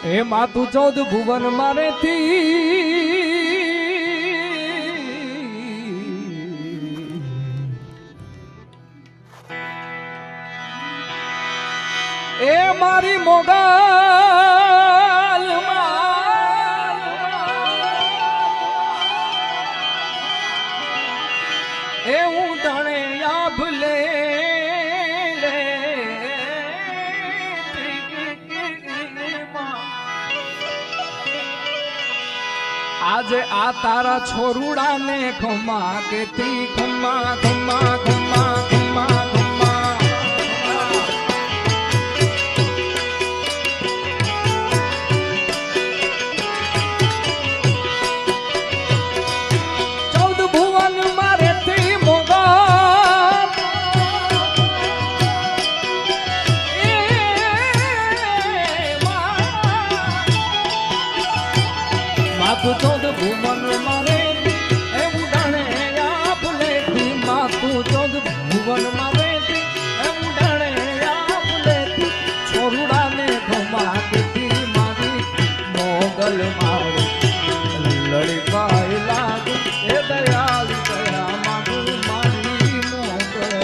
એ માતું 14 ભુવન મારેથી એ મારી મોગલ એ હું ધણે ભલે આજે આ તારા છોરુડા ને ખમા કેતી ખમા ખમા ખમા ખમા ખમા 14 ભુવન મારેથી મોગલ માતું 14 ભુવન મારે એ ઉડાણે આપલેથી માતું 14 ભુવન મારે એ ઉડાણે આપલેથી છોરુડાને ખમા કેતી મારી મોગલ મારી લડી પાય લાગ એ દયાલ દયા માગું મારી મોગલ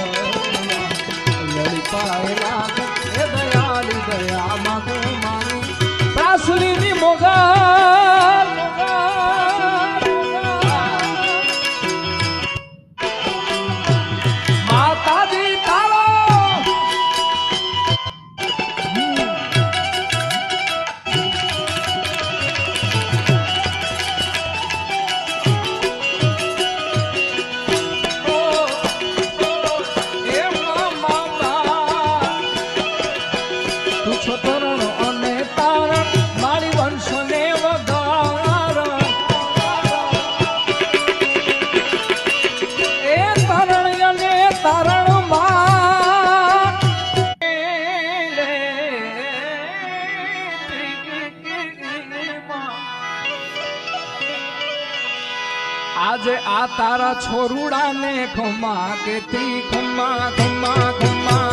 લડી પાય લાગ એ દયાલ દયા માગું મારી સાસુલીની મોગલ આજે આ તારા છોરુડા ને ખમા કેતી ખમા ખમા ખમા